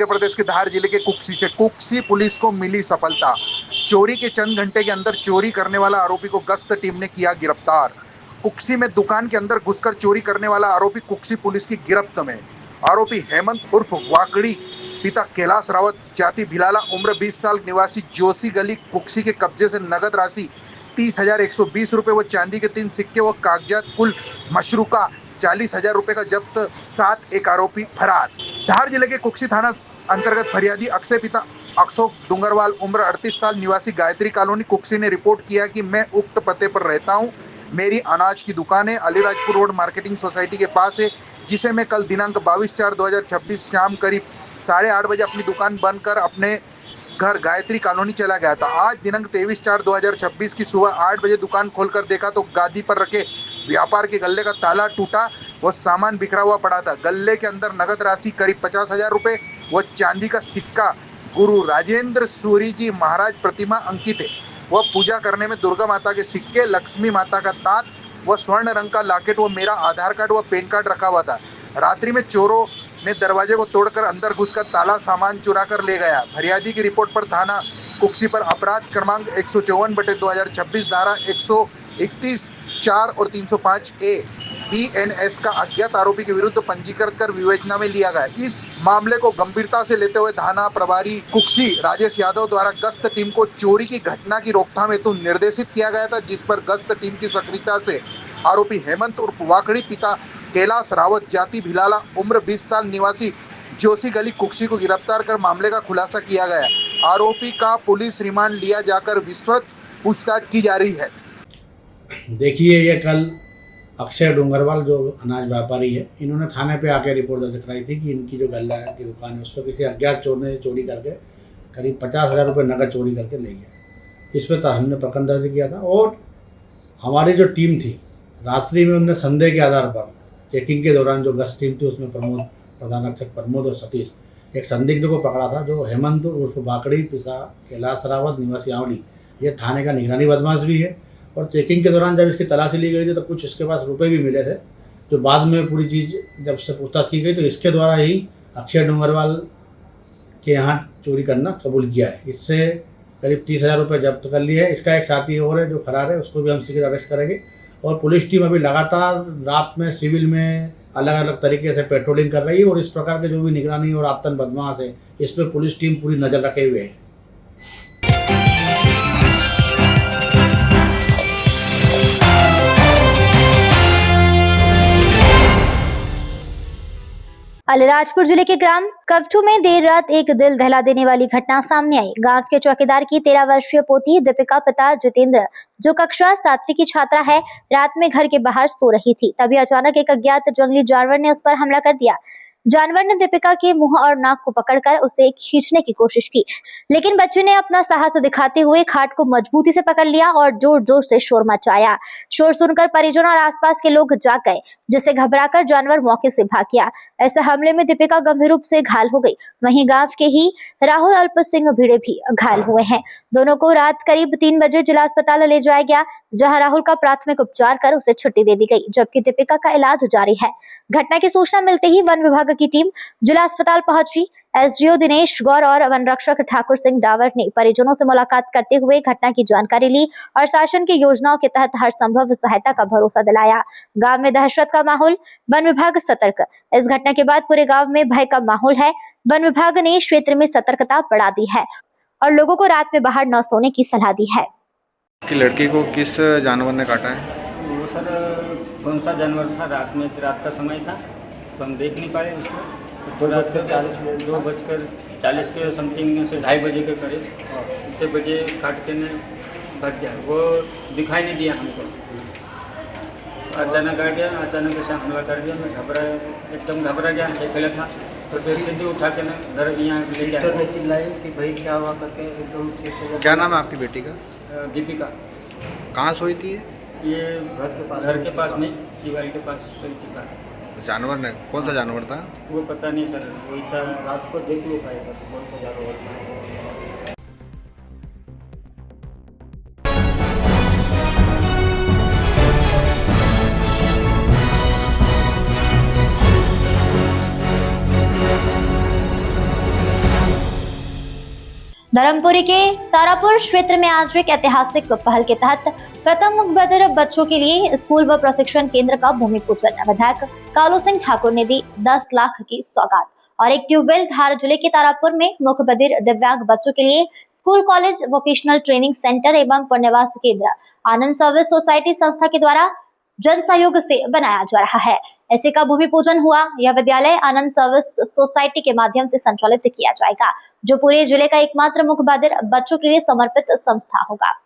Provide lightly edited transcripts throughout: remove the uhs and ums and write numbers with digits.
मध्य प्रदेश के धार जिले के कुक्सी से कुक्सी पुलिस को मिली सफलता। चोरी के चंद घंटे के अंदर चोरी करने वाला आरोपी को गश्त टीम ने किया गिरफ्तार। कुक्सी में दुकान के अंदर घुसकर चोरी करने वाला आरोपी कुक्सी पुलिस की गिरफ्त में। आरोपी हेमंत उर्फ वाकड़ी, पिता कैलाश रावत, जाति भिलाला, उम्र 20 साल, निवासी जोशी गली कुक्सी के कब्जे से नगद राशि 30,120 रुपए व चांदी के 3 सिक्के व कागजात कुल मशरूका 40,000 रुपए का जब्त, साथ एक आरोपी फरार। धार जिले के कुक्सी थाना अंतर्गत फरियादी अक्षय पिता अशोक डूंगरवाल, उम्र 38 साल, निवासी गायत्री कॉलोनी कुक्सी ने रिपोर्ट किया कि मैं उक्त पते पर रहता हूं। मेरी अनाज की दुकान है, अलीराजपुर रोड मार्केटिंग सोसाइटी के पास है, जिसे मैं कल दिनांक 22/4/2026 शाम करीब 8:30 बजे अपनी दुकान बंद कर अपने घर गायत्री कॉलोनी चला गया था। आज दिनांक 23/4/2026 की सुबह 8 बजे दुकान खोलकर देखा तो गादी पर रखे व्यापार के गल्ले का ताला टूटा व सामान बिखरा हुआ पड़ा था। गल्ले के अंदर नगद राशि करीब 50,000 रुपए व चांदी का सिक्का, गुरु राजेंद्र सूरी जी महाराज प्रतिमा अंकित है व पूजा करने में दुर्गा माता के सिक्के, लक्ष्मी माता का तांत व स्वर्ण रंग का लॉकेट व मेरा आधार कार्ड व पैन कार्ड रखा हुआ था। रात्रि में चोरों ने दरवाजे को तोड़कर अंदर घुसकर ताला सामान चुरा कर ले गया। फरियादी की रिपोर्ट पर थाना कुक्सी पर अपराध क्रमांक 154/2026 धारा 131, 4 और 305 ए BNS का अज्ञात आरोपी के विरुद्ध पंजीकृत कर विवेचना में लिया गया। इस मामले को गंभीरता से लेते हुए थाना प्रभारी कुक्सी राजेश यादव द्वारा गश्त टीम को चोरी की घटना की रोकथाम हेतु निर्देशित किया गया था, जिस पर गश्त टीम की सक्रियता से आरोपी हेमंत उर्फ वाकड़ी, पिता कैलाश रावत, जाति भिलाला, उम्र 20 साल, निवासी जोशी गली कुक्सी को गिरफ्तार कर मामले का खुलासा किया गया। आरोपी का पुलिस रिमांड लिया जाकर विस्तृत पूछताछ की जा रही है। देखिए, ये कल अक्षय डूंगरवाल जो अनाज व्यापारी है, इन्होंने थाने पे आके रिपोर्ट दर्ज कराई थी कि इनकी जो गल्ला की दुकान है उस पर किसी अज्ञात चोर ने चोरी करके करीब 50,000 रुपये नकद चोरी करके ले गया। इस पर हमने प्रकरण दर्ज किया था और हमारी जो टीम थी, रात्रि में उनने संदेह के आधार पर चेकिंग के दौरान जो गश्त टीम थी उसमें प्रधान रक्षक प्रमोद और सतीश एक संदिग्ध को पकड़ा था, जो हेमंत उर्फ बाकड़ी, पिता कैलाश रावत, निवासी आंवली, ये थाने का निगरानी बदमाश भी है। और चेकिंग के दौरान जब इसकी तलाशी ली गई थी तो कुछ इसके पास रुपए भी मिले थे, जो बाद में पूरी चीज़ जब से पूछताछ की गई तो इसके द्वारा ही अक्षय डूंगरवाल के यहाँ चोरी करना कबूल किया है। इससे करीब 30,000 रुपये जब्त कर लिए है। इसका एक साथी और है जो फरार है, उसको भी हम शीघ्र अरेस्ट करेंगे। और पुलिस टीम अभी लगातार रात में सिविल में अलग अलग तरीके से पेट्रोलिंग कर रही है और इस प्रकार के जो भी निगरानी और आतंक बदमाश है, इस पर पुलिस टीम पूरी नज़र रखे हुए है। अलीराजपुर जिले के ग्राम कवठू में देर रात एक दिल दहला देने वाली घटना सामने आई। गांव के चौकीदार की 13 वर्षीय पोती दीपिका, पिता जितेंद्र, जो कक्षा 7वीं की छात्रा है, रात में घर के बाहर सो रही थी। तभी अचानक एक अज्ञात जंगली जानवर ने उस पर हमला कर दिया। जानवर ने दीपिका के मुंह और नाक को पकड़कर उसे खींचने की कोशिश की, लेकिन बच्चे ने अपना साहस दिखाते हुए खाट को मजबूती से पकड़ लिया और जोर जोर से शोर मचाया। शोर सुनकर परिजन और आसपास के लोग जाग गए, जिससे घबराकर जानवर मौके से भाग गया। ऐसे हमले में दीपिका गंभीर रूप से घायल हो गई। वहीं गांव के ही राहुल अल्प सिंह भिड़े भी घायल हुए हैं। दोनों को रात करीब 3 बजे जिला अस्पताल ले जाया गया, जहां राहुल का प्राथमिक उपचार कर उसे छुट्टी दे दी गई, जबकि दीपिका का इलाज जारी है। घटना की सूचना मिलते ही वन विभाग की टीम जिला अस्पताल पहुंची। SDO दिनेश गौर और वन रक्षक ठाकुर सिंह डावर ने परिजनों से मुलाकात करते हुए घटना की जानकारी ली और शासन की योजनाओं के तहत हर संभव सहायता का भरोसा दिलाया। गांव में दहशत का माहौल, वन विभाग सतर्क। इस घटना के बाद पूरे गांव में भय का माहौल है। वन विभाग ने क्षेत्र में सतर्कता बढ़ा दी है और लोगों को रात में बाहर न सोने की सलाह दी है। कि लड़की को किस जानवर ने काटा है? वो सर कौन सा जानवर था? रात का समय था तो हम देख नहीं पाए उसको। तो रात के 2:40 के समथिंग से 2:30 बजे के करीब उतने बजे काट के ने भाग गया। वो दिखाई नहीं दिया हमको। अचानक आ गया, अचानक ऐसे हमला कर दिया। मैं एकदम घबरा गया, अकेला था। तो फिर सीधे उठा के ना घर यहाँ ले गया। चिल्लाए कि भाई क्या हुआ करके एकदम। क्या नाम है आपकी बेटी का? दीपिका। कहाँ सोई थी ये घर के पास में दीवार के पास सोई थी। जानवर ने कौन सा जानवर था? वो पता नहीं सर, वही था। रात को देख नहीं पाएगा तो कौन सा जानवर था। धर्मपुरी के तारापुर क्षेत्र में आज एक ऐतिहासिक पहल के तहत प्रथम मुखबधिर बच्चों के लिए स्कूल व प्रशिक्षण केंद्र का भूमि पूजन विधायक कालू सिंह ठाकुर ने दी 10 लाख की सौगात और एक ट्यूबवेल। धार जिले के तारापुर में मुखबधिर दिव्यांग बच्चों के लिए school, college, vocational training centre एवं पुनर्वास केंद्र आनंद सर्विस सोसाइटी संस्था के द्वारा जन सहयोग से बनाया जा रहा है। ऐसे का भूमि पूजन हुआ। यह विद्यालय आनंद सर्विस सोसाइटी के माध्यम से संचालित किया जाएगा, जो पूरे जिले का एकमात्र मुखबधिर बच्चों के लिए समर्पित संस्था होगा।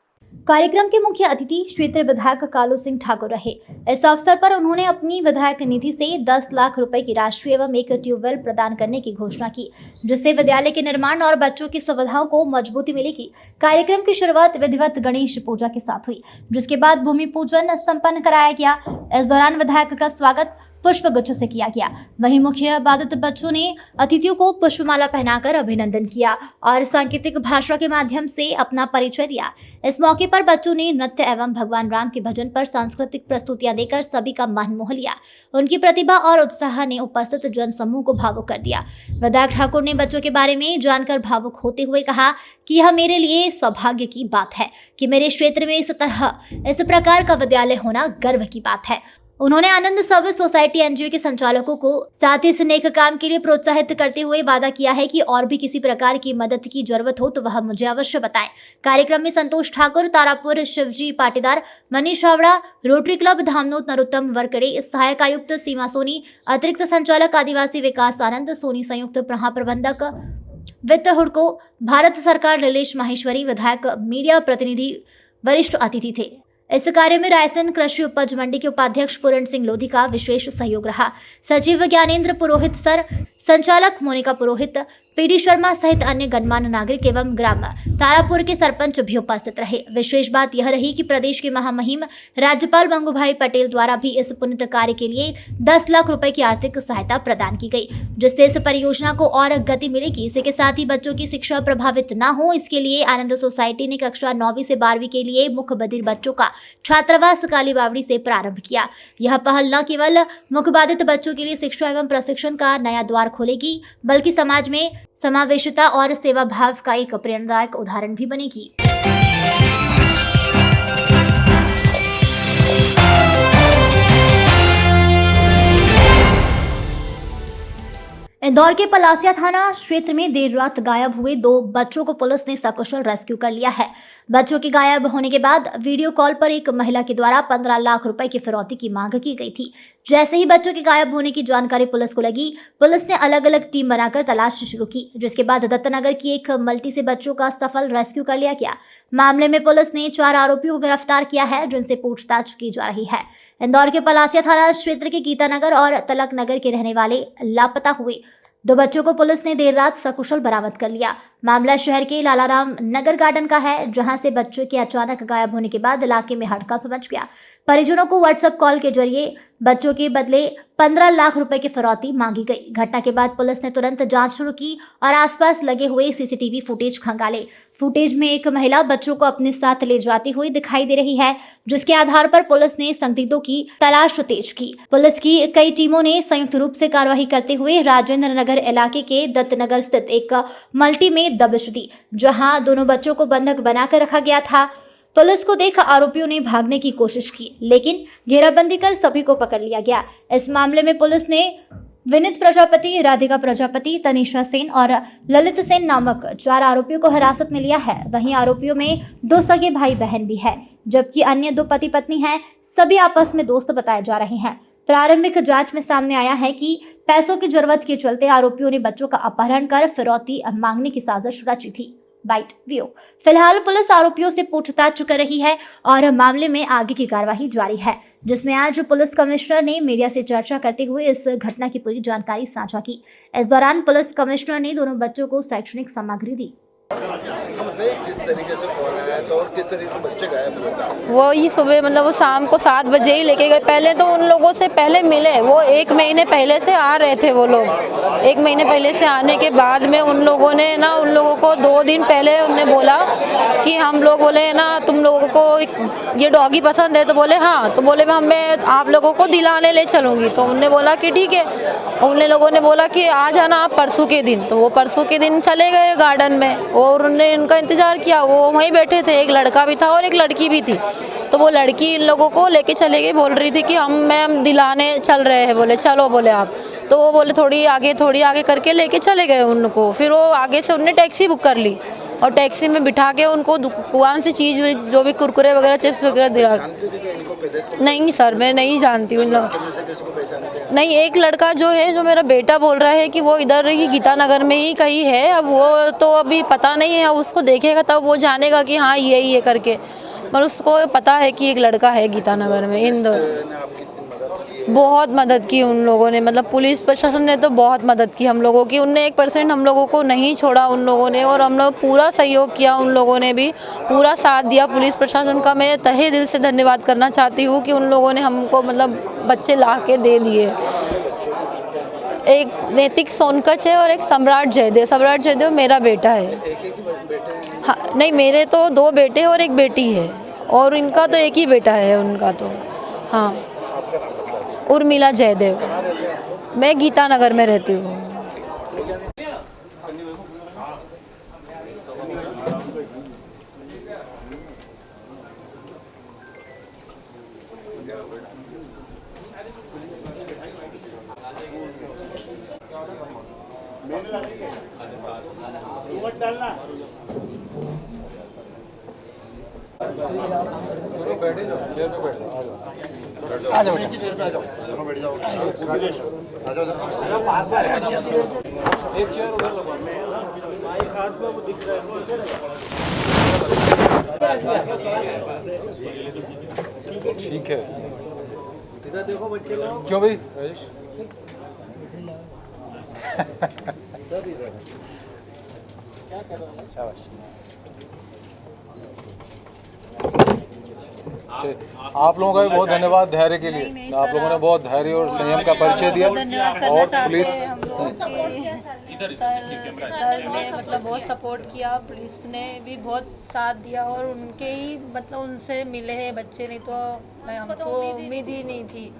कार्यक्रम के मुख्य अतिथि क्षेत्र विधायक कालू सिंह ठाकुर रहे। इस अवसर पर उन्होंने अपनी विधायक निधि से 10 लाख रुपए की राशि एवं एक ट्यूबवेल प्रदान करने की घोषणा की, जिससे विद्यालय के निर्माण और बच्चों की सुविधाओं को मजबूती मिलेगी। कार्यक्रम की शुरुआत विधिवत गणेश पूजा के साथ हुई, जिसके बाद भूमि पूजन संपन्न कराया गया। इस दौरान विधायक का स्वागत पुष्प गुच्छ से किया गया। वहीं मुख्य आबंटित बच्चों ने अतिथियों को पुष्पमाला पहनाकर अभिनंदन किया और सांकेतिक भाषा के माध्यम से अपना परिचय दिया। इस मौके पर बच्चों ने नृत्य एवं भगवान राम के भजन पर सांस्कृतिक प्रस्तुतियां देकर सभी का मन मोह लिया। उनकी प्रतिभा और उत्साह ने उपस्थित जन समूह को भावुक कर दिया। विधायक ठाकुर ने बच्चों के बारे में जानकर भावुक होते हुए कहा कि यह मेरे लिए सौभाग्य की बात है कि मेरे क्षेत्र में इस प्रकार का विद्यालय होना गर्व की बात है। उन्होंने आनंद सर्विस सोसाइटी एनजीओ के संचालकों को साथ ही इस नेक काम के लिए प्रोत्साहित करते हुए वादा किया है कि और भी किसी प्रकार की मदद की जरूरत हो तो वह मुझे अवश्य बताएं। कार्यक्रम में संतोष ठाकुर, तारापुर शिवजी पाटीदार, मनीष हावड़ा, रोटरी क्लब धामनोद, नरोत्तम वरकड़े, सहायक आयुक्त सीमा सोनी, अतिरिक्त संचालक आदिवासी विकास आनंद सोनी, संयुक्त महाप्रबंधक वित्त हुड़को, भारत सरकार नीलेश माहेश्वरी, विधायक, मीडिया प्रतिनिधि वरिष्ठ अतिथि थे। इस कार्य में रायसेन कृषि उपज मंडी के उपाध्यक्ष पूर्ण सिंह लोधी का विशेष सहयोग रहा। सचिव ज्ञानेंद्र पुरोहित सर, संचालक मोनिका पुरोहित, पीडी शर्मा सहित अन्य गणमान्य नागरिक एवं ग्राम तारापुर के सरपंच भी उपस्थित रहे। विशेष बात यह रही कि प्रदेश के महामहिम राज्यपाल मंगूभाई पटेल द्वारा भी इस पुण्य कार्य के लिए 10 लाख रुपए की आर्थिक सहायता प्रदान की गई, जिससे इस परियोजना को और गति मिलेगी। इसी के साथ ही बच्चों की शिक्षा प्रभावित न हो, इसके लिए आनंद सोसाइटी ने कक्षा 9वीं से 12वीं के लिए मुखबधिर बच्चों का छात्रावास काली बावड़ी से प्रारंभ किया। यह पहल न केवल मुखबाधित बच्चों के लिए शिक्षा एवं प्रशिक्षण का नया द्वार खोलेगी, बल्कि समाज में समावेशिता और सेवा भाव का एक प्रेरणादायक उदाहरण भी बनेगी। इंदौर के पलासिया थाना क्षेत्र में देर रात गायब हुए 2 बच्चों को पुलिस ने सकुशल रेस्क्यू कर लिया है। बच्चों के गायब होने के बाद वीडियो कॉल पर एक महिला के द्वारा 15 लाख रुपए की फिरौती की मांग की गई थी। जैसे ही बच्चों के गायब होने की जानकारी पुलिस को लगी, पुलिस ने अलग अलग टीम बनाकर तलाश शुरू की, जिसके बाद दत्तनगर की एक मल्टी से बच्चों का सफल रेस्क्यू कर लिया गया। मामले में पुलिस ने 4 आरोपियों को गिरफ्तार किया है, जिनसे पूछताछ की जा रही है। इंदौर के पलासिया थाना क्षेत्र के गीतानगर और तलक नगर के रहने वाले लापता हुए 2 बच्चों को पुलिस ने देर रात सकुशल बरामद कर लिया। मामला शहर के लालाराम नगर गार्डन का है, जहां से बच्चों के अचानक गायब होने के बाद इलाके में हड़कंप मच गया। परिजनों को व्हाट्सएप कॉल के जरिए बच्चों के बदले 15 लाख रुपए की फिरौती मांगी गई। घटना के बाद पुलिस ने तुरंत जांच शुरू की और आसपास लगे हुए सीसीटीवी फुटेज खंगाले। फुटेज में एक महिला बच्चों को अपने साथ ले जाती हुई दिखाई दे रही है, जिसके आधार पर पुलिस ने संदिग्धों की तलाश तेज की। पुलिस की कई टीमों ने संयुक्त रूप से कार्रवाई करते हुए राजेंद्र नगर इलाके के दत्तनगर स्थित एक मल्टी में दबिश दी, जहां दोनों बच्चों को बंधक बनाकर रखा गया था। पुलिस को देख आरोपियों ने भागने की कोशिश की, लेकिन घेराबंदी कर सभी को पकड़ लिया गया। इस मामले में पुलिस ने विनीत प्रजापति, राधिका प्रजापति, तनिषा सेन और ललित सेन नामक 4 आरोपियों को हिरासत में लिया है। वहीं आरोपियों में 2 सगे भाई बहन भी है, जबकि अन्य 2 पति पत्नी हैं। सभी आपस में दोस्त बताए जा रहे हैं। प्रारंभिक जांच में सामने आया है कि पैसों की जरूरत के चलते आरोपियों ने बच्चों का अपहरण कर फिरौती मांगने की साजिश रची थी। Bite view. फिलहाल पुलिस आरोपियों से पूछताछ कर रही है और मामले में आगे की कार्यवाही जारी है, जिसमें आज पुलिस कमिश्नर ने मीडिया से चर्चा करते हुए इस घटना की पूरी जानकारी साझा की। इस दौरान पुलिस कमिश्नर ने दोनों बच्चों को शैक्षणिक सामग्री दी। किस तरीके से कॉल आया तो और किस तरीके से बच्चे गायब हुए? वो ही सुबह मतलब वो शाम को 7 बजे ही लेके गए। पहले तो उन लोगों से पहले मिले, वो 1 महीने पहले से आ रहे थे वो लोग। 1 महीने पहले से आने के बाद में उन लोगों ने ना उन लोगों को 2 दिन पहले उन्हें बोला कि हम लोग बोले ना तुम लोगों को ये डॉगी पसंद है, तो बोले हाँ, तो बोले मैं आप लोगों को दिलाने ले चलूँगी। तो उन्होंने बोला कि ठीक है, उन लोगों ने बोला कि आ जाना आप परसों के दिन, तो वो परसों के दिन चले गए गार्डन में और उन्होंने इनका इंतज़ार किया। वो वहीं बैठे थे, एक लड़का भी था और एक लड़की भी थी। तो वो लड़की इन लोगों को लेके चले गई, बोल रही थी कि हम दिलाने चल रहे हैं। बोले चलो, बोले आप। तो वो बोले थोड़ी आगे करके लेके चले गए उनको। फिर वो आगे से उनने टैक्सी बुक कर ली और टैक्सी में बिठा के उनको दुकान से चीज़ जो भी कुरकुरे वगैरह चिप्स वगैरह दिला। नहीं सर, मैं नहीं जानती हूँ। नहीं, एक लड़का जो है, जो मेरा बेटा बोल रहा है कि वो इधर ही गीता नगर में ही कहीं है। अब वो तो अभी पता नहीं है, उसको देखेगा तब वो जानेगा कि हाँ यही है करके। पर उसको पता है कि एक लड़का है गीता नगर में, इंदौर। बहुत मदद की उन लोगों ने, मतलब पुलिस प्रशासन ने तो बहुत मदद की हम लोगों की। उनने 1% हम लोगों को नहीं छोड़ा उन लोगों ने, और हम लोग पूरा सहयोग किया। उन लोगों ने भी पूरा साथ दिया। पुलिस प्रशासन का मैं तहे दिल से धन्यवाद करना चाहती हूँ कि उन लोगों ने हमको मतलब बच्चे ला के दे दिए। एक नैतिक सोनकच है और एक सम्राट जयदेव। सम्राट जयदेव मेरा बेटा है। हाँ, नहीं, मेरे तो 2 बेटे और 1 बेटी है, और इनका तो एक ही बेटा है उनका तो। हाँ, उर्मिला जयदेव। मैं गीता नगर में रहती हूँ। ठीक है, क्यों भाई राजेश? शाबाश। आप लोगों का भी बहुत धन्यवाद धैर्य के लिए। आप लोगों ने बहुत धैर्य और संयम का परिचय दिया। और पुलिस सर ने मतलब बहुत सपोर्ट किया, पुलिस ने भी बहुत साथ दिया, और उनके ही मतलब उनसे मिले हैं बच्चे। नहीं तो हमको उम्मीद ही नहीं थी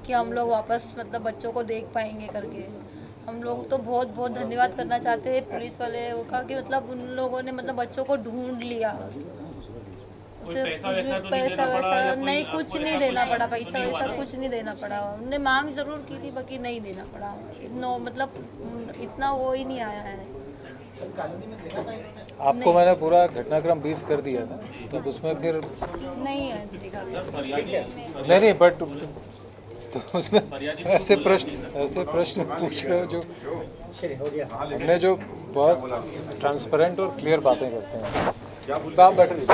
कि हम लोग वापस मतलब बच्चों को देख पाएंगे करके। हम लोग तो बहुत बहुत धन्यवाद करना चाहते हैं पुलिस वाले का कि मतलब उन लोगों ने मतलब बच्चों को ढूंढ लिया। पैसा वैसा नहीं, कुछ नहीं देना पड़ा। पैसा वैसा कुछ नहीं देना पड़ा। उनने मांग जरूर की थी, बाकी नहीं देना पड़ा। मतलब इतना वो ही नहीं आया है। आपको मैंने पूरा घटनाक्रम ब्रीफ कर दिया ना, तो उसमें फिर नहीं है दिखा। नहीं, बट तो उसमें ऐसे प्रश्न पूछ रहे हो जो हमने जो बहुत ट्रांसपेरेंट और क्लियर बातें करते हैं। आप बैठे रहिए।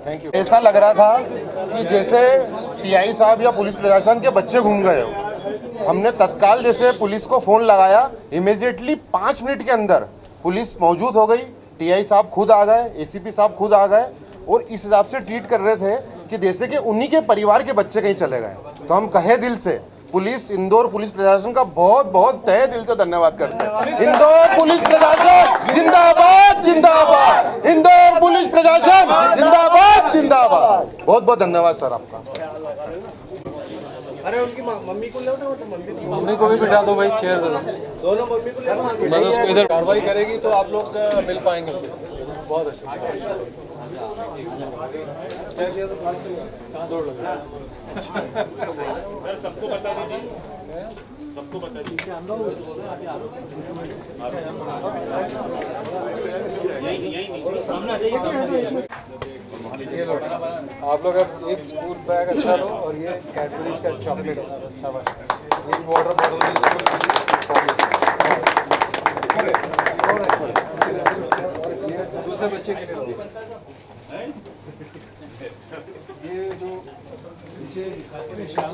Thank you. ऐसा लग रहा था कि जैसे टीआई साहब या पुलिस प्रशासन के बच्चे घूम गए हो। हमने तत्काल जैसे पुलिस को फ़ोन लगाया, इमीडिएटली 5 मिनट के अंदर पुलिस मौजूद हो गई। टीआई साहब खुद आ गए, एसीपी साहब खुद आ गए, और इस हिसाब से ट्रीट कर रहे थे कि जैसे कि उन्हीं के परिवार के बच्चे कहीं चले गए। तो हम कहे दिल से पुलिस, इंदौर पुलिस प्रशासन का बहुत बहुत तहे दिल से धन्यवाद करते हैं। इंदौर पुलिस प्रशासन जिंदाबाद, जिंदाबाद। इंदौर पुलिस प्रशासन जिंदाबाद, जिंदाबाद। बहुत बहुत धन्यवाद सर आपका। अरे उनकी मम्मी को ले दो, तो मम्मी को भी बिठा दो भाई, चेयर दो। दोनों मम्मी को ले। मैं उसको इधर कार्रवाई करेगी तो आप लोग मिल पाएंगे उससे। बहुत अच्छा। क्या किया तो कहाँ दौड़ लगा? सर सबको बता दीजिए, सबको बता दीजिए। आप लोग अब एक स्कूल बैग अच्छा लो, और ये कैडबरीज का चॉकलेट एक वाटर बॉटल दूसरे बच्चे के लिए लो। ये जो नीचे निशान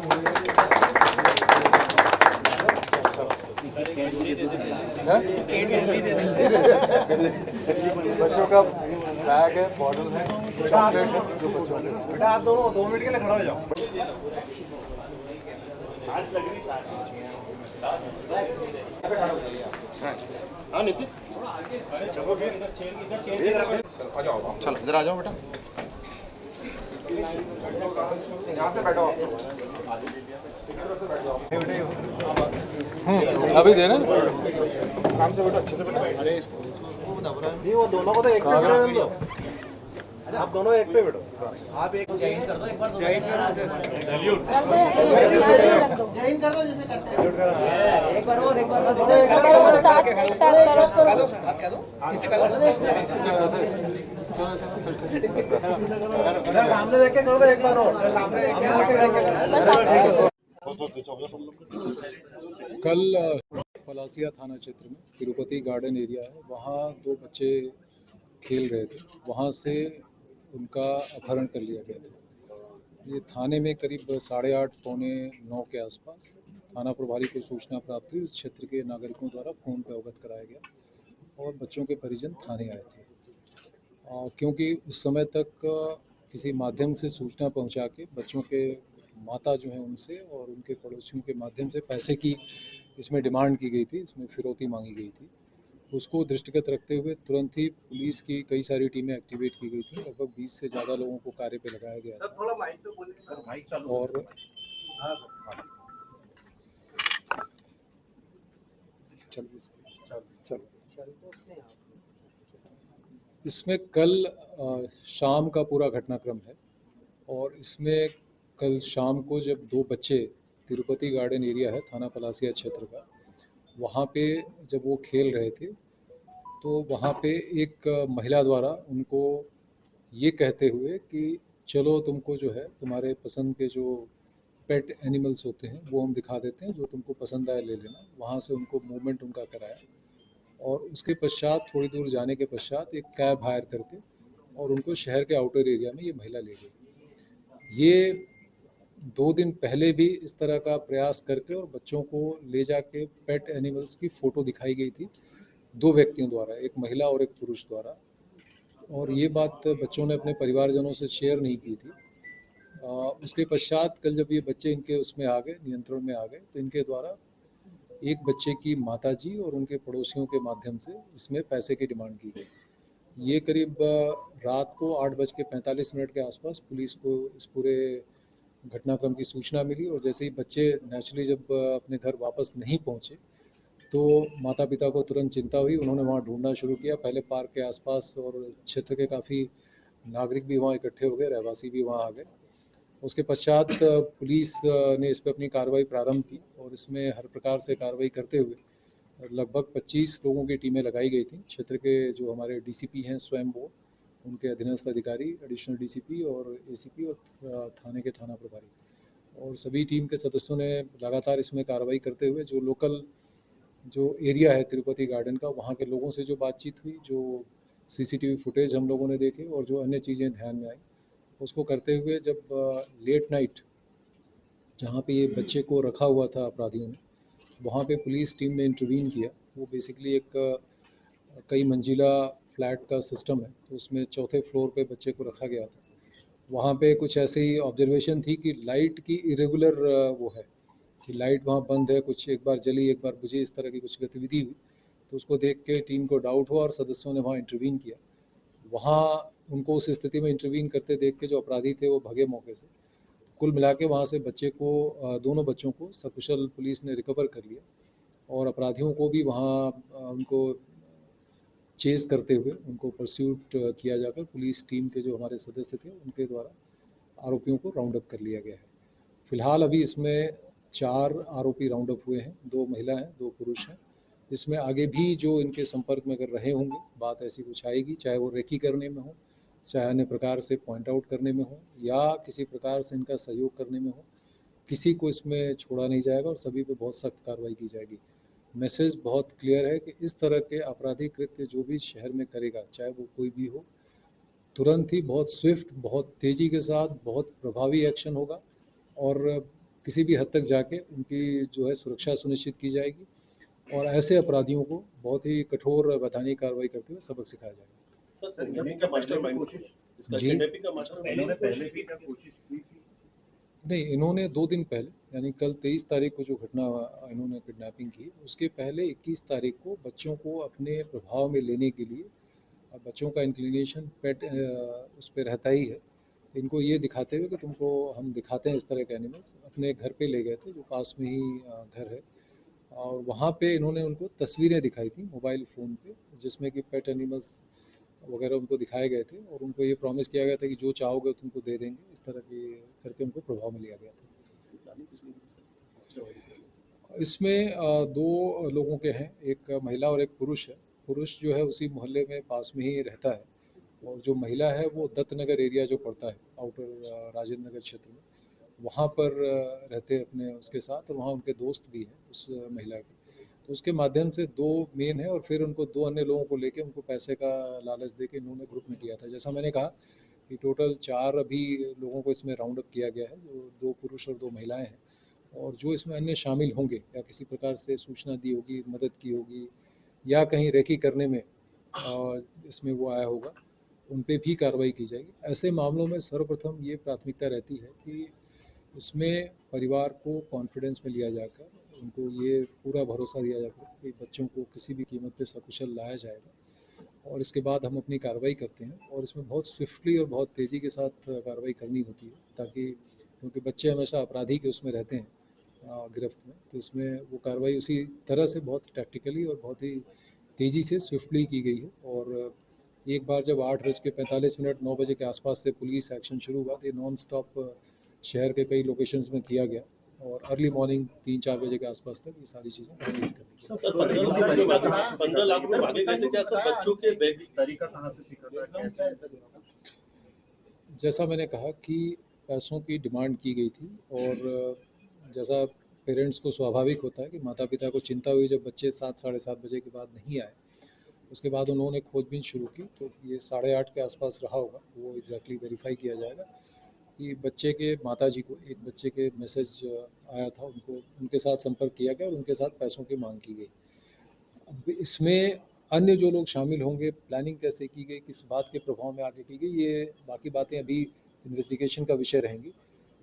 बच्चों का बैग है, बॉटल है, चॉकलेट है, जो बच्चों के। बेटा आप दोनों 2 मिनट के लिए खड़ा हो जाओ। हाँ नीति। चलो इधर आ जाओ बेटा। यहाँ से बैठो अभी देना काम से बैठो, अच्छे से बैठो। नहीं, वो दोनों को तो एक पे बैठने दो। आप दोनों एक पे बैठो। आप एक जय हिंद कर दो, एक बार जय हिंद कर दो। रख दो जय हिंद कर दो जैसे करते हैं। एक बार और करो, साथ एक साथ करो। इसे कर दो। इधर सामने देख के करो तो एक बार और सामने देख के कल पलासिया थाना क्षेत्र में तिरुपति गार्डन एरिया है, वहाँ दो बच्चे खेल रहे थे, वहाँ से उनका अपहरण कर लिया गया था। ये थाने में करीब 8:30 पौने 9 के आसपास थाना प्रभारी को सूचना प्राप्त हुई। इस क्षेत्र के नागरिकों द्वारा फ़ोन पर अवगत कराया गया और बच्चों के परिजन थाने आए थे। क्योंकि उस समय तक किसी माध्यम से सूचना पहुंचा के बच्चों के माता जो हैं उनसे और उनके पड़ोसियों के माध्यम से पैसे की इसमें डिमांड की गई थी, इसमें फिरौती मांगी गई थी। उसको दृष्टिगत रखते हुए तुरंत ही पुलिस की कई सारी टीमें एक्टिवेट की गई थी। लगभग 20 से ज़्यादा लोगों को कार्य पे लगाया गया था। और इसमें कल शाम का पूरा घटनाक्रम है और इसमें कल शाम को जब दो बच्चे तिरुपति गार्डन एरिया है थाना पलासिया क्षेत्र का, वहाँ पे जब वो खेल रहे थे तो वहाँ पे एक महिला द्वारा उनको ये कहते हुए कि चलो तुमको जो है तुम्हारे पसंद के जो पेट एनिमल्स होते हैं वो हम दिखा देते हैं, जो तुमको पसंद आए ले लेना। वहाँ से उनको मूवमेंट उनका कराया और उसके पश्चात थोड़ी दूर जाने के पश्चात एक कैब हायर करके और उनको शहर के आउटर एरिया में ये महिला ले गई। ये 2 दिन पहले भी इस तरह का प्रयास करके और बच्चों को ले जाके पेट एनिमल्स की फ़ोटो दिखाई गई थी 2 व्यक्तियों द्वारा, एक महिला और एक पुरुष द्वारा। और ये बात बच्चों ने अपने परिवारजनों से शेयर नहीं की थी। उसके पश्चात कल जब ये बच्चे इनके उसमें आ गए, नियंत्रण में आ गए, तो इनके द्वारा एक बच्चे की माताजी और उनके पड़ोसियों के माध्यम से इसमें पैसे की डिमांड की गई। ये करीब रात को 8:45 के आसपास पुलिस को इस पूरे घटनाक्रम की सूचना मिली और जैसे ही बच्चे नेचुरली जब अपने घर वापस नहीं पहुंचे तो माता पिता को तुरंत चिंता हुई। उन्होंने वहां ढूंढना शुरू किया, पहले पार्क के आसपास, और क्षेत्र के काफ़ी नागरिक भी वहां इकट्ठे हो गए, रहवासी भी वहां आ गए। उसके पश्चात पुलिस ने इस पर अपनी कार्रवाई प्रारंभ की और इसमें हर प्रकार से कार्रवाई करते हुए लगभग 25 लोगों की टीमें लगाई गई थी। क्षेत्र के जो हमारे डीसीपी हैं स्वयं वो, उनके अधीनस्थ अधिकारी, एडिशनल डीसीपी और एसीपी और थाने के थाना प्रभारी और सभी टीम के सदस्यों ने लगातार इसमें कार्रवाई करते हुए जो लोकल जो एरिया है तिरुपति गार्डन का, वहाँ के लोगों से जो बातचीत हुई, जो सीसीटीवी फुटेज हम लोगों ने देखे और जो अन्य चीज़ें ध्यान में आई, उसको करते हुए जब लेट नाइट जहाँ पे ये बच्चे को रखा हुआ था अपराधियों ने, वहाँ पे पुलिस टीम ने इंटरवीन किया। वो बेसिकली एक कई मंजिला फ्लैट का सिस्टम है, तो उसमें 4थे फ्लोर पे बच्चे को रखा गया था। वहाँ पे कुछ ऐसे ही ऑब्जर्वेशन थी कि लाइट की इरेगुलर वो है कि लाइट वहाँ बंद है, कुछ एक बार जली एक बार बुझी, इस तरह की कुछ गतिविधि हुई। तो उसको देख के टीम को डाउट हुआ और सदस्यों ने वहाँ इंटरवीन किया। वहाँ उनको उस स्थिति में इंटरवीन करते देख के जो अपराधी थे वो भगे मौके से। कुल मिला के वहाँ से बच्चे को, दोनों बच्चों को सकुशल पुलिस ने रिकवर कर लिया और अपराधियों को भी वहाँ उनको चेस करते हुए उनको परस्यूट किया जाकर पुलिस टीम के जो हमारे सदस्य थे उनके द्वारा आरोपियों को राउंड अप कर लिया गया है। फिलहाल अभी इसमें 4 आरोपी राउंड अप हुए हैं, 2 महिला हैं, 2 पुरुष हैं। इसमें आगे भी जो इनके संपर्क में अगर रहे होंगे, बात ऐसी कुछ आएगी, चाहे वो रेकी करने में हो, चाहे अन्य प्रकार से पॉइंट आउट करने में हो या किसी प्रकार से इनका सहयोग करने में हो, किसी को इसमें छोड़ा नहीं जाएगा और सभी पे बहुत सख्त कार्रवाई की जाएगी। मैसेज बहुत क्लियर है कि इस तरह के आपराधिक कृत्य जो भी शहर में करेगा, चाहे वो कोई भी हो, तुरंत ही बहुत स्विफ्ट, बहुत तेज़ी के साथ, बहुत प्रभावी एक्शन होगा और किसी भी हद तक जाके उनकी जो है सुरक्षा सुनिश्चित की जाएगी और ऐसे अपराधियों को बहुत ही कठोर वैधानिक कार्रवाई करते हुए सबक सिखाया जाएगा। जी, नहीं, इन्होंने 2 दिन पहले यानी कल 23 तारीख को जो घटना इन्होंने किडनैपिंग की, उसके पहले 21 तारीख को बच्चों को अपने प्रभाव में लेने के लिए, बच्चों का इंक्लिनेशन पेट उस पे रहता ही है, इनको ये दिखाते हुए कि तुमको हम दिखाते हैं इस तरह के एनिमल्स, अपने घर पे ले गए थे जो पास में ही घर है, और वहाँ पे इन्होंने उनको तस्वीरें दिखाई थी मोबाइल फ़ोन पे, जिसमें कि पेट एनिमल्स वगैरह उनको दिखाए गए थे, और उनको ये प्रॉमिस किया गया था कि जो चाहोगे तुमको दे देंगे, इस तरह के करके उनको प्रभाव में लिया गया था। इसमें 2 लोगों के हैं, एक महिला और एक पुरुष है। पुरुष जो है उसी मोहल्ले में पास में ही रहता है, और जो महिला है वो दत्तनगर एरिया जो पड़ता है आउटर राजेंद्र नगर क्षेत्र में, वहाँ पर रहते अपने उसके साथ, और वहाँ उनके दोस्त भी हैं उस महिला के। तो उसके माध्यम से 2 मेन है, और फिर उनको 2 अन्य लोगों को लेके उनको पैसे का लालच देके इन्होंने ग्रुप में किया था। जैसा मैंने कहा कि टोटल 4 अभी लोगों को इसमें राउंड अप किया गया है, जो 2 पुरुष और 2 महिलाएं हैं, और जो इसमें अन्य शामिल होंगे या किसी प्रकार से सूचना दी होगी, मदद की होगी, या कहीं रेकी करने में इसमें वो आया होगा, उन पे भी कार्रवाई की जाएगी। ऐसे मामलों में सर्वप्रथम ये प्राथमिकता रहती है कि इसमें परिवार को कॉन्फिडेंस में लिया जाकर उनको ये पूरा भरोसा दिया जाता है कि बच्चों को किसी भी कीमत पे सकुशल लाया जाएगा, और इसके बाद हम अपनी कार्रवाई करते हैं, और इसमें बहुत स्विफ्टली और बहुत तेज़ी के साथ कार्रवाई करनी होती है, ताकि क्योंकि बच्चे हमेशा अपराधी के उसमें रहते हैं गिरफ्त में, तो इसमें वो कार्रवाई उसी तरह से बहुत टैक्टिकली और बहुत ही तेज़ी से स्विफ्टली की गई है। और एक बार जब 8:45 9 बजे के आसपास से पुलिस एक्शन शुरू हुआ, तो नॉन स्टॉप शहर के कई लोकेशंस में किया गया, और अर्ली मॉर्निंग 3-4 बजे के आसपास तक ये सारी चीज़ें कंप्लीट करनी सर 15 लाख रुपए भागे गए थे क्या सर? बच्चों के तरीका कहाँ से सीखा? जैसा मैंने कहा कि पैसों की डिमांड की गई थी, और जैसा पेरेंट्स को स्वाभाविक होता है कि माता पिता को चिंता हुई जब बच्चे 7 साढ़े 7 बजे के बाद नहीं आए, उसके बाद उन्होंने खोजबीन शुरू की, तो ये 8:30 के आसपास रहा होगा, वो एग्जैक्टली वेरीफाई किया जाएगा कि बच्चे के माताजी को एक बच्चे के मैसेज आया था, उनको उनके साथ संपर्क किया गया और उनके साथ पैसों की मांग की गई। अब इसमें अन्य जो लोग शामिल होंगे, प्लानिंग कैसे की गई, किस बात के प्रभाव में आगे की गई, ये बाकी बातें अभी इन्वेस्टिगेशन का विषय रहेंगी।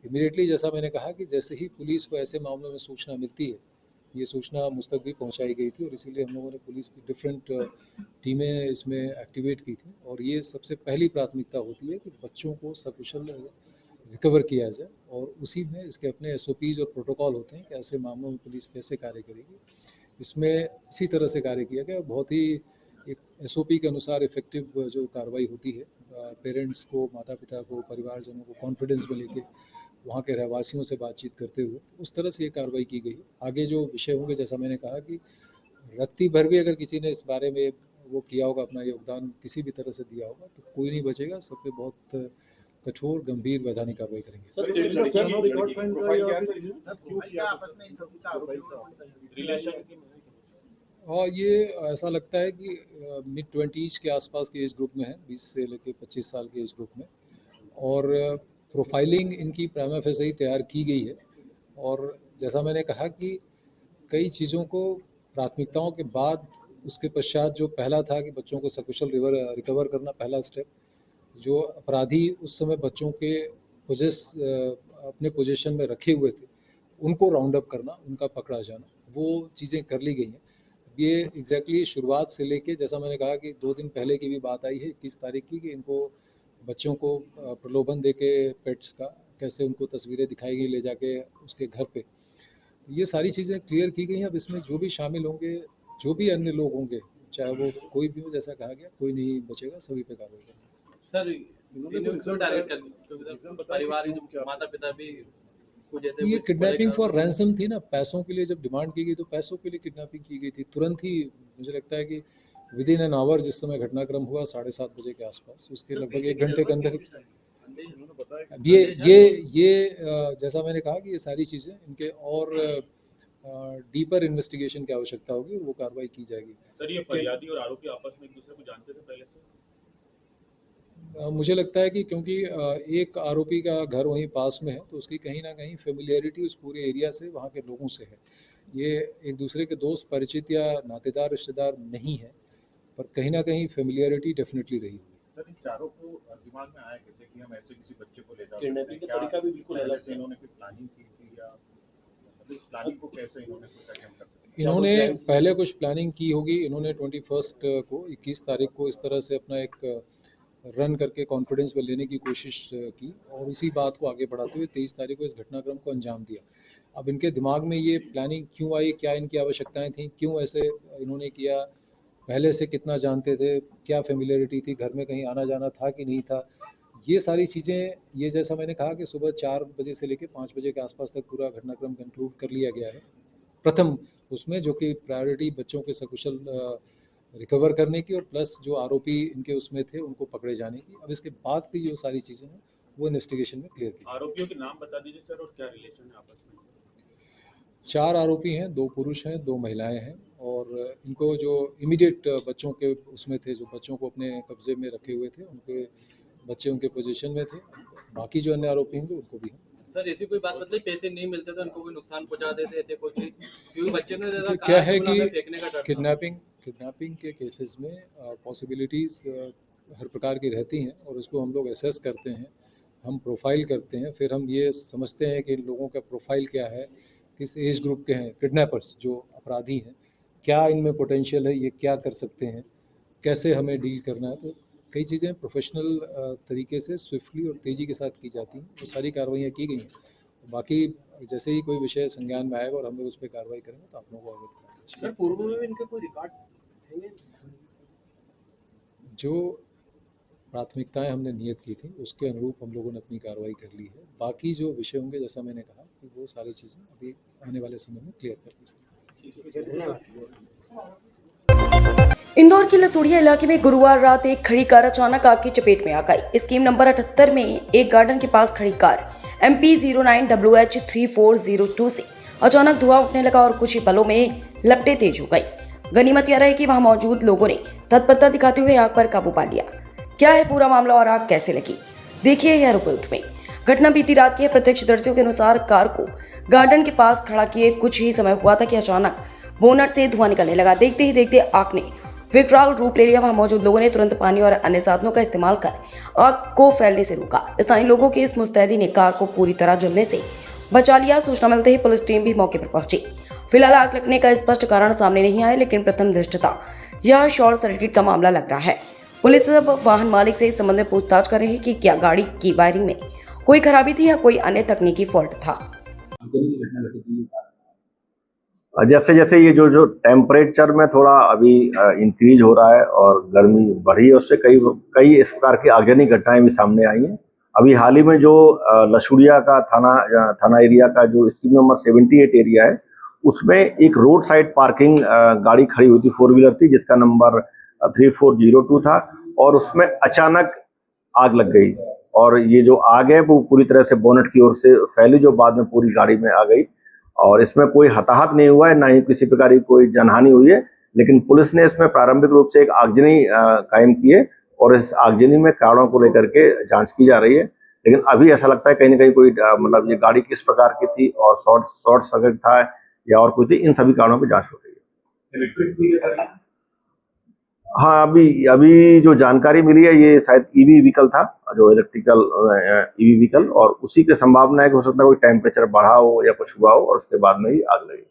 इमीडिएटली जैसा मैंने कहा कि जैसे ही पुलिस को ऐसे मामलों में सूचना मिलती है, ये सूचना मुझ तक भी पहुँचाई गई थी, और इसीलिए हम लोगों ने पुलिस की डिफरेंट टीमें इसमें एक्टिवेट की थी, और ये सबसे पहली प्राथमिकता होती है कि बच्चों को सकुशल रिकवर किया जाए, और उसी में इसके अपने SOPs और प्रोटोकॉल होते हैं कि ऐसे मामलों में पुलिस कैसे कार्य करेगी। इसमें इसी तरह से कार्य किया गया, बहुत ही एक SOP के अनुसार इफेक्टिव जो कार्रवाई होती है, पेरेंट्स को, माता पिता को, परिवारजनों को कॉन्फिडेंस में लेके वहाँ के रहवासियों से बातचीत करते हुए उस तरह से ये कार्रवाई की गई। आगे जो विषय होंगे, जैसा मैंने कहा कि रत्ती भर भी अगर किसी ने इस बारे में वो किया होगा, अपना योगदान किसी भी तरह से दिया होगा, तो कोई नहीं बचेगा, सब पे बहुत कठोर गंभीर वैधानिक कार्रवाई करेंगे। और ये ऐसा लगता है कि mid-20s के आसपास के एज ग्रुप में है, 20 से लेकर 25 साल के एज ग्रुप में, और प्रोफाइलिंग इनकी प्राइमा फेसी ही तैयार की गई है। और जैसा मैंने कहा कि कई चीज़ों को प्राथमिकताओं के बाद उसके पश्चात जो पहला था कि बच्चों को सकुशल रिकवर करना पहला स्टेप, जो अपराधी उस समय बच्चों के अपने पोजीशन में रखे हुए थे, उनको राउंड अप करना, उनका पकड़ा जाना, वो चीज़ें कर ली गई हैं। ये एग्जैक्टली शुरुआत से लेके, जैसा मैंने कहा कि 2 दिन पहले की भी बात आई है 21 तारीख की, कि इनको बच्चों को प्रलोभन देके पेट्स का कैसे उनको तस्वीरें दिखाई गई ले जाके उसके घर पे, ये सारी चीज़ें क्लियर की गई हैं। अब इसमें जो भी शामिल होंगे, जो भी अन्य लोग होंगे, चाहे वो कोई भी हो, जैसा कहा गया, कोई नहीं बचेगा, सभी पे कार्रवाई करेंगे। ये किडनैपिंग फॉर रैंसम थी ना, पैसों के लिए जब डिमांड की गई तो पैसों के लिए किडनैपिंग की गई थी। तुरंत ही मुझे लगता है कि विदिन एन आवर जिस समय घटनाक्रम हुआ 7:30 बजे के आसपास, उसके लगभग 1 घंटे के अंदर ये जैसा मैंने कहा कि ये सारी चीज़ें इनके और डीपर इन्वेस्टिगेशन की आवश्यकता होगी, वो कार्रवाई की जाएगी। सर, ये फरियादी और आरोपी आपस में एक दूसरे को जानते थे पहले से? मुझे लगता है कि क्योंकि एक आरोपी का घर वहीं पास में है, तो उसकी कहीं ना कहीं फेमिलियरिटी उस पूरे एरिया से, वहाँ के लोगों से है। ये एक दूसरे के दोस्त, परिचित या नातेदार, रिश्तेदार नहीं है, पर कहीं ना कहीं फेमिलियरिटी डेफिनेटली रही। सर, इन चारों को दिमाग में आया कैसे कि हम ऐसे किसी बच्चे को ले जा किडनैपिंग का तरीका भी बिल्कुल अलग है। इन्होंने कोई प्लानिंग की थी या प्लानिंग को कैसे इन्होंने कुछ अटेम्प्ट करते? इन्होंने पहले कुछ प्लानिंग की होगी। इन्होंने 21 को 21 तारीख को इस तरह से अपना एक रन करके कॉन्फिडेंस में लेने की कोशिश की और उसी बात को आगे बढ़ाते हुए 23 तारीख को इस घटनाक्रम को अंजाम दिया। अब इनके दिमाग में ये प्लानिंग क्यों आई, क्या इनकी आवश्यकताएं थी, क्यों ऐसे इन्होंने किया, पहले से कितना जानते थे, क्या फेमिलियरिटी थी, घर में कहीं आना जाना था कि नहीं था, ये सारी चीज़ें, ये जैसा मैंने कहा कि सुबह 4 बजे से लेकर 5 बजे के आसपास तक पूरा घटनाक्रम कंक्लूड कर लिया गया है। प्रथम उसमें जो कि प्रायोरिटी बच्चों के सकुशल रिकवर करने की और प्लस जो आरोपी इनके उसमें थे उनको पकड़े जाने की। अब इसके बाद की जो सारी चीज़ें हैं वो इन्वेस्टिगेशन में क्लियर की। आरोपियों के नाम बता दीजिए सर और क्या रिलेशन है आपस में? 4 आरोपी हैं, 2 पुरुष हैं, 2 महिलाएं हैं और इनको जो इमीडिएट बच्चों के उसमें थे, जो बच्चों को अपने कब्जे में रखे हुए थे, उनके बच्चे उनके पोजीशन में थे। बाकी जो अन्य आरोपी हैं उनको भी हैं। सर ऐसी कोई बात मतलब पैसे नहीं मिलते तो उनको कोई नुकसान पहुंचा देते ऐसे कोई चीज, क्योंकि बच्चे ने ज्यादा क्या है कि फेंकने का डर था। किडनैपिंग के केसेस में पॉसिबिलिटीज़ हर प्रकार की रहती हैं और उसको हम लोग एसेस करते हैं, हम प्रोफाइल करते हैं, फिर हम ये समझते हैं कि इन लोगों का प्रोफाइल क्या है, किस एज ग्रुप के हैं किडनैपर्स जो अपराधी हैं, क्या इनमें पोटेंशियल है, ये क्या कर सकते हैं, कैसे हमें डील करना है। तो कई चीज़ें प्रोफेशनल तरीके से स्विफ्टली और तेज़ी के साथ की जाती हैं, वो सारी कार्रवाइयाँ की गई हैं। बाकी जैसे ही कोई विषय संज्ञान में आएगा और हम लोग उस पर कार्रवाई करेंगे तो आप लोगों को अवगत कराएंगे। सर पूर्व में इनके कोई रिकॉर्ड है? जो प्राथमिकताएं हमने नियत की थी उसके अनुरूप हम लोगों ने अपनी कार्रवाई कर ली है। बाकी जो विषय होंगे जैसा मैंने कहा कि वो सारी चीज़ें अभी आने वाले समय में क्लियर कर ली जाएंगी। इंदौर के लसूड़िया इलाके में गुरुवार रात एक खड़ी कार अचानक आग की चपेट में आ गई। स्कीम नंबर 78 में एक गार्डन के पास खड़ी कार MP 09WH3402 से अचानक धुआं उठने लगा और कुछ ही पलों में लपटें तेज हो गई। गनीमत यह रही कि वहां मौजूद लोगों ने तत्परता दिखाते हुए आग पर काबू पा लिया। क्या है पूरा मामला और आग कैसे लगी, देखिए यह रिपोर्ट में। घटना बीती रात की है। प्रत्यक्षदर्शियों के अनुसार कार को गार्डन के पास खड़ा किए कुछ ही समय हुआ था कि अचानक बोनट से धुआं निकलने लगा। देखते ही देखते आग ने विकराल रूप ले लिया। वहां मौजूद लोगों ने तुरंत पानी और अन्य साधनों का इस्तेमाल कर आग को फैलने से रोका। स्थानीय लोगों की इस मुस्तैदी ने कार को पूरी तरह जलने से बचा लिया। सूचना मिलते ही पुलिस टीम भी मौके पर पहुंची। फिलहाल आग लगने का स्पष्ट कारण सामने नहीं आया, लेकिन प्रथम दृष्टता यह शॉर्ट सर्किट का मामला लग रहा है। पुलिस अब वाहन मालिक से इस संबंध में पूछताछ कर रही है कि क्या गाड़ी की वायरिंग में कोई खराबी थी या कोई अन्य तकनीकी फॉल्ट था। जैसे जैसे ये जो टेम्परेचर में थोड़ा अभी इंक्रीज हो रहा है और गर्मी बढ़ी है, उससे कई इस प्रकार की आगजनी घटनाएं भी सामने आई हैं। अभी हाल ही में जो लसूड़िया का थाना एरिया का जो स्कीम नंबर 78 एरिया है, उसमें एक रोड साइड पार्किंग गाड़ी खड़ी हुई थी, 4 व्हीलर थी, जिसका नंबर 3402 था और उसमें अचानक आग लग गई। और ये जो आग है वो पूरी तरह से बोनट की ओर से फैली, जो बाद में पूरी गाड़ी में आ गई। और इसमें कोई हताहत नहीं हुआ है, ना ही किसी प्रकार की कोई जनहानि हुई है, लेकिन पुलिस ने इसमें प्रारंभिक रूप से एक आगजनी कायम की है और इस आगजनी में कारणों को लेकर के जांच की जा रही है। लेकिन अभी ऐसा लगता है कहीं ना कहीं कोई मतलब ये गाड़ी किस प्रकार की थी और शॉर्ट सर्किट था या और कोई थी, इन सभी कारणों की जांच हो रही है। हाँ, अभी जो जानकारी मिली है ये शायद ईवी व्हीकल था, जो इलेक्ट्रिकल ईवी व्हीकल, और उसी की संभावना है कि हो सकता है कोई टेम्परेचर बढ़ा हो या कुछ हुआ हो और उसके बाद में ही आग लगी।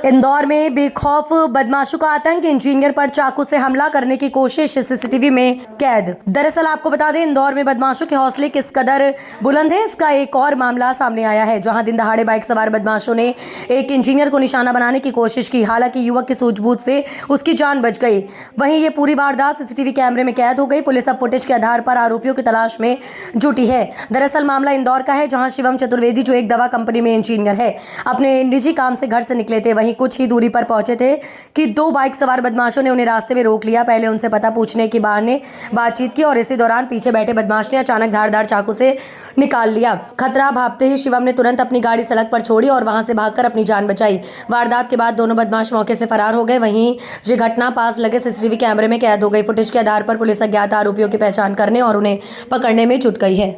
इंदौर में बेखौफ बदमाशों का आतंक, इंजीनियर पर चाकू से हमला करने की कोशिश सीसीटीवी में कैद। दरअसल आपको बता दें, इंदौर में बदमाशों के हौसले किस कदर बुलंद है, इसका एक और मामला सामने आया है, जहां दिन दहाड़े बाइक सवार बदमाशों ने एक इंजीनियर को निशाना बनाने की कोशिश की। हालांकि युवक की सूझबूझ से उसकी जान बच गई। वहीं ये पूरी वारदात सीसीटीवी कैमरे में कैद हो गई। पुलिस अब फुटेज के आधार पर आरोपियों की तलाश में जुटी है। दरअसल मामला इंदौर का है, जहां शिवम चतुर्वेदी, जो एक दवा कंपनी में इंजीनियर है, अपने निजी काम से घर से निकले थे। वहीं कुछ ही दूरी पर पहुंचे थे कि 2 बाइक सवार बदमाशों ने उन्हें रास्ते में रोक लिया। पहले उनसे पता पूछने के बहाने बातचीत की और इसी दौरान पीछे बैठे बदमाश ने अचानक धारदार चाकू से निकाल लिया। खतरा भांपते ही शिवम ने तुरंत अपनी गाड़ी सड़क पर छोड़ी और वहां से भागकर अपनी जान बचाई। वारदात के बाद दोनों बदमाश मौके से फरार हो गए। वहीं ये घटना पास लगे सीसीटीवी कैमरे में कैद हो गई। फुटेज के आधार पर पुलिस अज्ञात आरोपियों की पहचान करने और उन्हें पकड़ने में जुट गई है।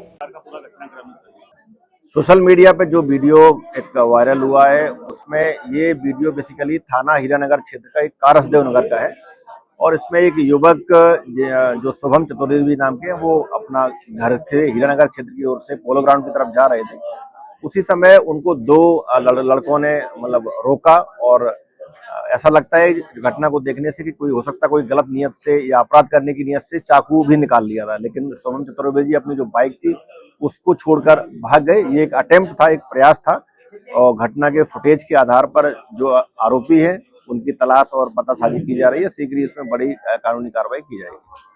सोशल मीडिया पे जो वीडियो एक वायरल हुआ है उसमें ये वीडियो बेसिकली थाना हीरानगर क्षेत्र का एक कारसदेव नगर का है और इसमें एक युवक जो शुभम चतुर्वेदी नाम के वो अपना घर से हीरानगर क्षेत्र की ओर से पोलो ग्राउंड की तरफ जा रहे थे। उसी समय उनको दो लड़कों ने मतलब रोका और ऐसा लगता है घटना को देखने से कि कोई हो सकता कोई गलत नियत से या अपराध करने की नियत से चाकू भी निकाल लिया था, लेकिन शुभम चतुर्वेदी अपनी जो बाइक थी उसको छोड़कर भाग गए। ये एक अटेम्प्ट था, एक प्रयास था और घटना के फुटेज के आधार पर जो आरोपी हैं उनकी तलाश और पतासाजी की जा रही है। शीघ्र ही इसमें बड़ी कानूनी कार्रवाई की जाएगी।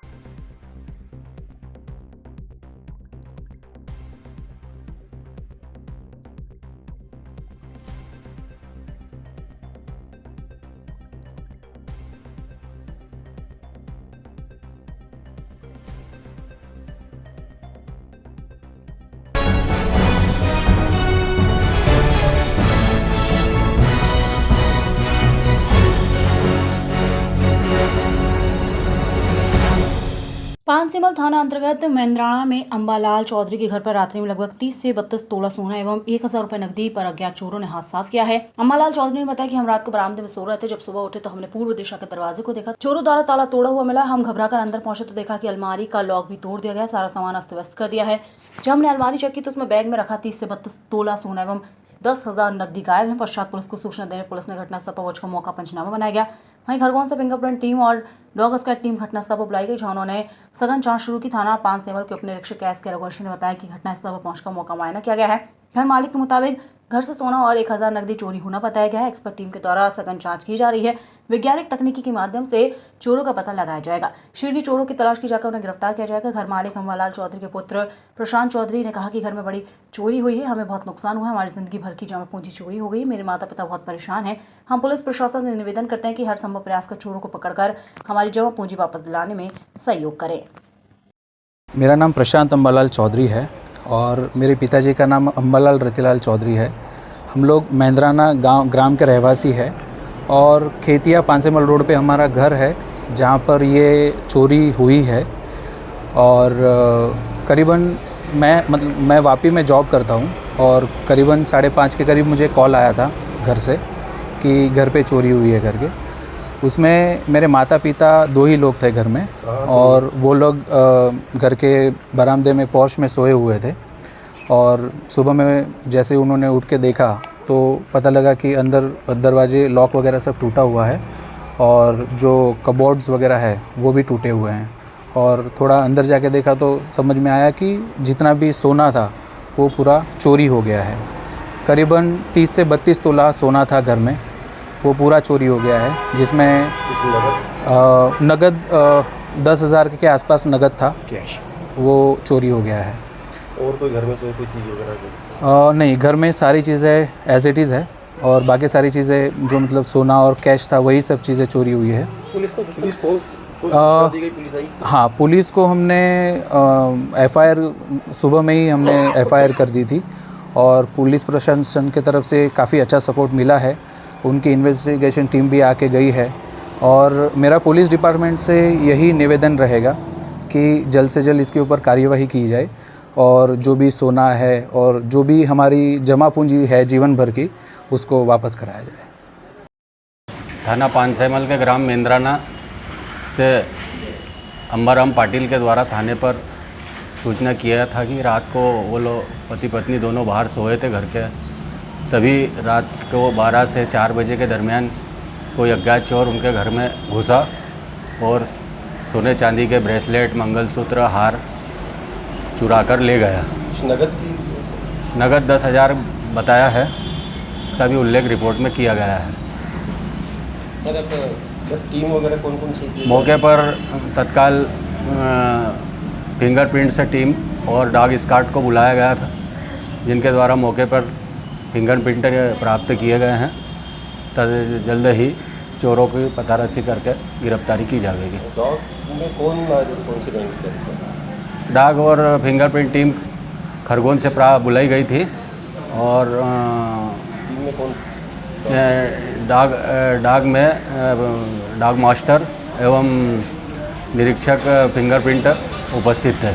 5 सिमल थाना अंतर्गत मेंद्राना में अंबालाल चौधरी के घर पर रात्रि में लगभग 30 से 32 तोला सोना एवं 1000 रुपए नकदी पर अज्ञात चोरों ने हाथ साफ किया है। अंबालाल चौधरी ने बताया कि हम रात को बरामदे में सो रहे थे, जब सुबह उठे तो हमने पूर्व दिशा के दरवाजे को देखा, चोरों द्वारा ताला तोड़ा हुआ मिला। हम घबराकर अंदर पहुंचे तो देखा कि अलमारी का लॉक भी तोड़ दिया गया, सारा सामान अस्त व्यस्त कर दिया है। जब हमने अलमारी चेक की तो उसमें बैग में रखा 30 से 32 तोला सोना एवं 10,000 नकदी गायब है। पश्चात पुलिस को सूचना देने पुलिस ने घटनास्थल पर पहुंचकर मौका पंचनामा बनाया गया। वहीं खरगोन से फिंगरप्रिंट टीम और डॉग स्क्वाड टीम घटनास्थल पर बुलाई गई, जहां उन्होंने सघन जांच शुरू की। थाना 5 सिमल के उप निरीक्षक कैस के रघुवंशी ने बताया कि घटनास्थल पर पहुंचकर मौका मुआयना किया गया है। घर मालिक के मुताबिक घर से सोना और 1000 नकदी चोरी होना बताया गया है। एक्सपर्ट टीम के द्वारा सघन जांच की जा रही है। वैज्ञानिक तकनीकी के माध्यम से चोरों का पता लगाया जाएगा। शीघ्र चोरों की तलाश की जाकर उन्हें गिरफ्तार किया जाएगा। घर मालिक अंबालाल चौधरी के पुत्र प्रशांत चौधरी ने कहा कि घर में बड़ी चोरी हुई है, हमें बहुत नुकसान हुआ है, हमारी जिंदगी भर की जमा पूंजी चोरी हो गई, मेरे माता पिता बहुत परेशान हैं। हम पुलिस प्रशासन से निवेदन करते हैं कि हर संभव प्रयास कर चोरों को पकड़कर हमारी जमा पूंजी वापस दिलाने में सहयोग करें। मेरा नाम प्रशांत अंबालाल चौधरी है और मेरे पिताजी का नाम अंबालाल रतिलाल चौधरी है। हम लोग मेंद्राना ग्राम के रहवासी है और खेतिया 5 सिमल रोड पे हमारा घर है, जहाँ पर ये चोरी हुई है। और करीबन मैं वापी में जॉब करता हूँ और करीबन 5:30 के करीब मुझे कॉल आया था घर से कि घर पे चोरी हुई है करके। उसमें मेरे माता पिता 2 ही लोग थे घर में और वो लोग घर के बरामदे में पोर्च में सोए हुए थे। और सुबह में जैसे उन्होंने उठ के देखा तो पता लगा कि अंदर दरवाजे लॉक वगैरह सब टूटा हुआ है और जो कबोर्ड्स वगैरह है वो भी टूटे हुए हैं। और थोड़ा अंदर जाके देखा तो समझ में आया कि जितना भी सोना था वो पूरा चोरी हो गया है। करीबन 30 से 32 तोला सोना था घर में, वो पूरा चोरी हो गया है, जिसमें नगद 10,000 के आसपास नगद था, वो चोरी हो गया है। और कोई घर में कोई चीज़ वगैरह नहीं, घर में सारी चीज़ें एज इट इज़ है और बाकी सारी चीज़ें जो मतलब सोना और कैश था वही सब चीज़ें चोरी हुई है। पुलिस को हाँ, पुलिस को हमने FIR सुबह में ही हमने FIR कर दी थी और पुलिस प्रशासन की तरफ से काफ़ी अच्छा सपोर्ट मिला है। उनकी इन्वेस्टिगेशन टीम भी आके गई है और मेरा पुलिस डिपार्टमेंट से यही निवेदन रहेगा कि जल्द से जल्द इसके ऊपर कार्यवाही की जाए और जो भी सोना है और जो भी हमारी जमा पूंजी है जीवन भर की उसको वापस कराया जाए। थाना 5 सिमल के ग्राम मेंद्राना से अंबाराम पाटिल के द्वारा थाने पर सूचना किया था कि रात को वो लोग पति पत्नी दोनों बाहर सोए थे घर के। तभी रात को 12 से 4 बजे के दरमियान कोई अज्ञात चोर उनके घर में घुसा और सोने चांदी के ब्रेसलेट, मंगलसूत्र, हार चुरा कर ले गया। नगद 10,000 बताया है, इसका भी उल्लेख रिपोर्ट में किया गया है। सर टीम वगैरह कौन सी थी मौके पर? तत्काल फिंगरप्रिंट से टीम और डॉग स्क्वाड को बुलाया गया था, जिनके द्वारा मौके पर फिंगरप्रिंट प्राप्त किए गए हैं। जल्द ही चोरों की पताराशी करके गिरफ्तारी की जाएगी। डॉग में कौन सी रैंक? डॉग और फिंगरप्रिंट टीम खरगोन से बुलाई गई थी और टीम में कौन? डॉग मास्टर एवं निरीक्षक फिंगरप्रिंट उपस्थित थे।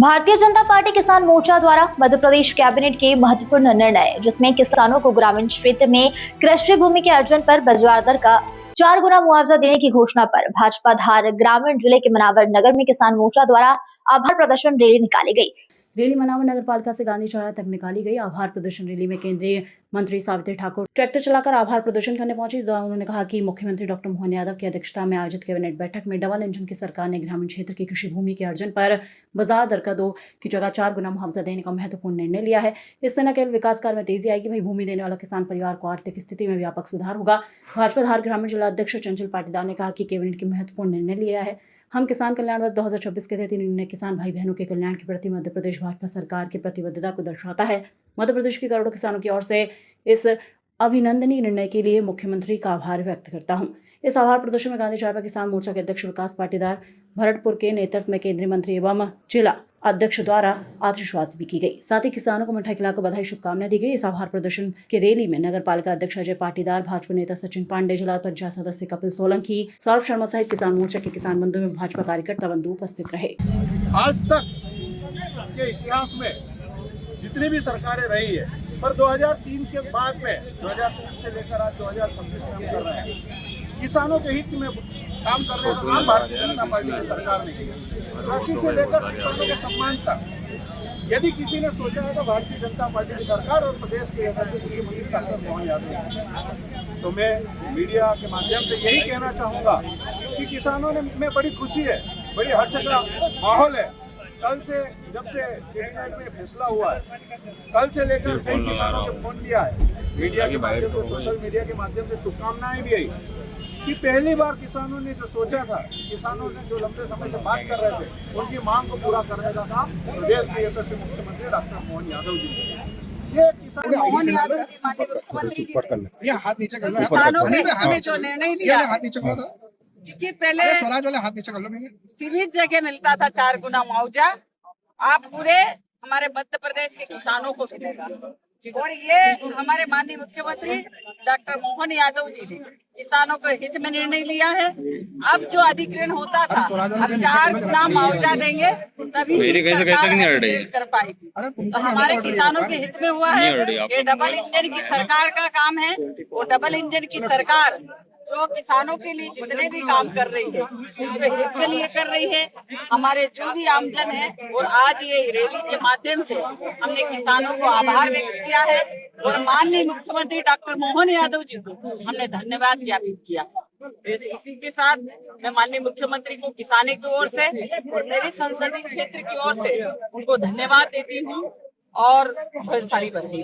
भारतीय जनता पार्टी किसान मोर्चा द्वारा मध्य प्रदेश कैबिनेट के महत्वपूर्ण निर्णय, जिसमें किसानों को ग्रामीण क्षेत्र में कृषि भूमि के अर्जन पर बाजार दर का 4 गुना मुआवजा देने की घोषणा पर भाजपा धार ग्रामीण जिले के मनावर नगर में किसान मोर्चा द्वारा आभार प्रदर्शन रैली निकाली गई। रैली मनावर नगर पालिका से गांधी चौराहे तक निकाली गई। आभार प्रदर्शन रैली में केंद्रीय मंत्री सावित्री ठाकुर ट्रैक्टर चलाकर आभार प्रदर्शन करने पहुंची। उन्होंने कहा कि मुख्यमंत्री डॉक्टर मोहन यादव की अध्यक्षता में आयोजित कैबिनेट बैठक में डबल इंजन की सरकार ने ग्रामीण क्षेत्र की कृषि भूमि के अर्जन पर बाजार दर का 2 की जगह 4 गुना मुआवजा देने का महत्वपूर्ण निर्णय लिया है। इससे न केवल विकास कार्य में तेजी आएगी, वहीं भूमि देने वाला किसान परिवार को आर्थिक स्थिति में व्यापक सुधार होगा। भाजपा धार ग्रामीण जिला अध्यक्ष चंचल पाटीदार ने कहा कि कैबिनेट के महत्वपूर्ण निर्णय लिया है। हम किसान कल्याण वर्ष 2026 के तहत निर्णय किसान भाई बहनों के कल्याण के प्रति मध्य प्रदेश भाजपा सरकार की प्रतिबद्धता को दर्शाता है। मध्य प्रदेश के करोड़ों किसानों की ओर से इस अभिनंदनीय निर्णय के लिए मुख्यमंत्री का आभार व्यक्त करता हूं। इस आभार प्रदर्शन में गांधी चौराहा किसान मोर्चा के अध्यक्ष विकास पाटीदार भरतपुर के नेतृत्व में केंद्रीय मंत्री एवं जिला अध्यक्ष द्वारा आशीर्वाद भी की गई। साथ ही किसानों को मिठाई खिलाकर बधाई शुभकामनाएं दी गई। इस आभार प्रदर्शन के रैली में नगर पालिका अध्यक्ष अजय पाटीदार, भाजपा नेता सचिन पांडे, जिला पंचायत सदस्य कपिल सोलंकी, सौरभ शर्मा सहित किसान मोर्चा के किसान बंधु में भाजपा कार्यकर्ता बंधु उपस्थित रहे। आज तक के इतिहास में जितनी भी सरकारें रही है, पर 2003 के बाद में 2003 से लेकर आज 2026 में हम कर रहे हैं, किसानों के हित में काम करने का काम भारतीय जनता पार्टी की सरकार ने किया। कृषि से लेकर किसानों के सम्मान तक यदि किसी ने सोचा है तो भारतीय जनता पार्टी की सरकार और प्रदेश के यशस्वी मुख्यमंत्री डॉक्टर मोहन यादव। तो मैं मीडिया के माध्यम से यही कहना चाहूँगा कि किसानों में बड़ी खुशी है, बड़ी हर्ष का माहौल है। कल से जब से कैबिनेट में फैसला हुआ है, कल से लेकर कई किसानों के फोन भी आए, मीडिया के माध्यम से, सोशल मीडिया के माध्यम से शुभकामनाएं भी आई कि पहली बार किसानों ने जो सोचा था, किसानों ने जो लंबे समय से बात कर रहे थे, उनकी मांग को पूरा करने का काम प्रदेश के यशस्वी मुख्यमंत्री डॉक्टर मोहन यादव जी ने। ये किसान मोहन यादव जी माननीय मुख्यमंत्री जी ने हाथ नीचे कर किसानों के हित में जो निर्णय लिया, हाथ नीचे कर दो, क्योंकि पहले स्वराज वाले हाथ नीचे कर लो, सीमित जगह मिलता था 4 गुना मुआवजा, आप पूरे हमारे मध्य प्रदेश के किसानों को मिलेगा। और ये हमारे माननीय मुख्यमंत्री डॉक्टर मोहन यादव जी ने किसानों के हित में निर्णय लिया है। अब जो अधिग्रहण होता था, अब 4 गुना मुआवजा देंगे तभी सरकार कर पाएगी। तो हमारे किसानों के हित में हुआ है। ये डबल इंजन की सरकार का काम है। वो डबल इंजन की सरकार जो किसानों के लिए जितने भी काम कर रही है, उनके हित के लिए कर रही है। हमारे जो भी आमजन है, और आज ये रैली के माध्यम से हमने किसानों को आभार व्यक्त किया है और माननीय मुख्यमंत्री डॉक्टर मोहन यादव जी को हमने धन्यवाद ज्ञापित किया। इसी के साथ मैं माननीय मुख्यमंत्री को किसानों की ओर से और मेरे संसदीय क्षेत्र की ओर से उनको धन्यवाद देती हूँ और ढेर सारी बधाई।